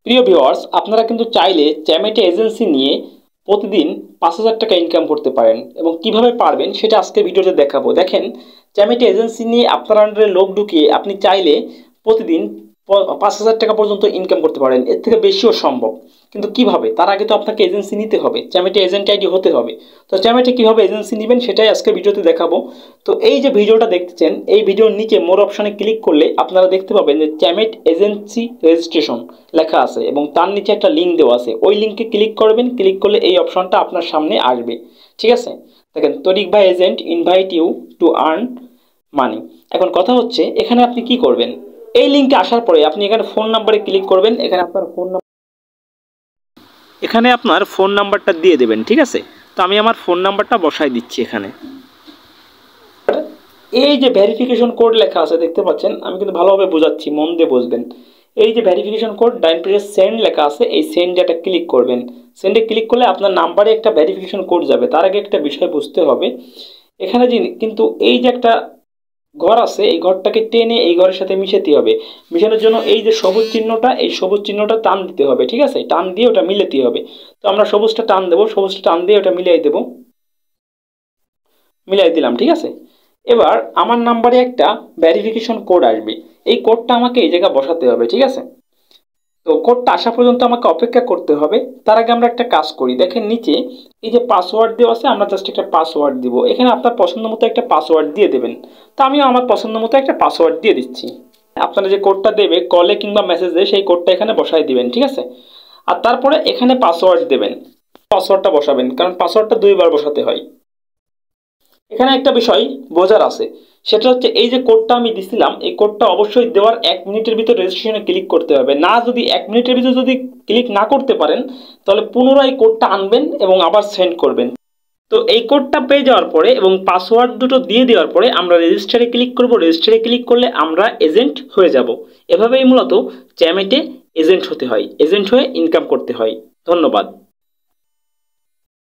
প্রিয় ভিউয়ার্স, আপনারা কিন্তু চাইলে চ্যামেটে এজেন্সি নিয়ে প্রতিদিন ৫,০০০ টাকা ইনকাম করতে পারেন এবং কিভাবে পারবেন সেটা আজকে ভিডিওতে দেখাবো। দেখেন, চ্যামেটে এজেন্সি নিয়ে আপনার আন্ডারে লোক ঢুকিয়ে আপনি চাইলে প্রতিদিন ৫,০০০ টাকা পর্যন্ত ইনকাম করতে পারেন, এর থেকে বেশিও সম্ভব। কিন্তু কিভাবে? তার আগে তো আপনাকে এজেন্সি নিতে হবে, চ্যামেটে এজেন্ট আইডি হতে হবে। তো চ্যামেটে কিভাবে এজেন্সি নেবেন সেটাই আজকে ভিডিওতে দেখাবো। তো এই যে ভিডিওটা দেখতেছেন, এই ভিডিওর নিচে মোর অপশনে ক্লিক করলে আপনারা দেখতে পাবেন যে চ্যামেট এজেন্সি রেজিস্ট্রেশন লেখা আছে এবং তার নিচে একটা লিঙ্ক দেওয়া আছে। ওই লিঙ্কে ক্লিক করবেন, ক্লিক করলে এই অপশনটা আপনার সামনে আসবে। ঠিক আছে, দেখেন, তরিক ভাই agent invite you to earn money. এখন কথা হচ্ছে, এখানে আপনি কি করবেন? এই লিঙ্কে আসার পরে আপনি এখানে ফোন নাম্বারে ক্লিক করবেন। এখানে আপনার ফোন নাম্বারটা দিয়ে দেবেন। ঠিক আছে, তো আমি আমার ফোন নাম্বারটা বসাই দিচ্ছি এখানে। এই যে ভেরিফিকেশন কোড লেখা আছে দেখতে পাচ্ছেন, আমি কিন্তু ভালোভাবে বোঝাচ্ছি, মন দিয়ে বুঝবেন। এই যে ভেরিফিকেশন কোড ডাইন পেজে সেন্ড লেখা আছে, এই সেন্ডে একটা ক্লিক করবেন। সেন্ডে ক্লিক করলে আপনার নাম্বারে একটা ভেরিফিকেশন কোড যাবে। তার আগে একটা বিষয় বুঝতে হবে, এখানে কিন্তু এই যে একটা ঘর আছে, এই ঘরটাকে টেনে এই ঘরের সাথে মিশাতে হবে। মিশানোর জন্য এই যে সবুজ চিহ্নটা, এই সবুজ চিহ্নটা টান দিতে হবে। ঠিক আছে, টান দিয়ে ওটা মিলাতে হবে। তো আমরা সবুজটা টান দেবো, সবুজটা টান দিয়ে ওটা মিলিয়ে দেবো, মিলাই দিলাম। ঠিক আছে, এবার আমার নাম্বারে একটা ভেরিফিকেশন কোড আসবে। এই কোডটা আমাকে এই জায়গায় বসাতে হবে। ঠিক আছে, তো কোডটা আসা পর্যন্ত আমাকে অপেক্ষা করতে হবে। তার আগে আমরা একটা কাজ করি, দেখেন নিচে এই যে পাসওয়ার্ড দেওয়া আছে, আমরা জাস্ট একটা পাসওয়ার্ড দিব। এখানে আপনার পছন্দ মতো একটা পাসওয়ার্ড দিয়ে দেবেন। তো আমিও আমার পছন্দ মতো একটা পাসওয়ার্ড দিয়ে দিচ্ছি। আপনারা যে কোডটা দেবে কলে কিংবা মেসেজে, সেই কোডটা এখানে বসাই দিবেন। ঠিক আছে, আর তারপরে এখানে পাসওয়ার্ড দেবেন, পাসওয়ার্ডটা বসাবেন, কারণ পাসওয়ার্ডটা 2বার বসাতে হয়। এখানে একটা বিষয় বোঝার আছে, সেটা হচ্ছে এই যে কোডটা আমি দিছিলাম, এই কোডটা অবশ্যই দেওয়ার 1 মিনিটের ভিতর রেজিস্ট্রেশনে ক্লিক করতে হবে। না, যদি 1 মিনিটের ভিতর যদি ক্লিক না করতে পারেন, তাহলে পুনরায় কোডটা আনবেন এবং আবার সেন্ড করবেন। তো এই কোডটা পেয়ে যাওয়ার পরে এবং পাসওয়ার্ড দুটো দিয়ে দেওয়ার পরে আমরা রেজিস্টারে ক্লিক করব। রেজিস্টারে ক্লিক করলে আমরা এজেন্ট হয়ে যাব। এভাবেই মূলত চ্যামেটে এজেন্ট হতে হয়, এজেন্ট হয়ে ইনকাম করতে হয়। ধন্যবাদ।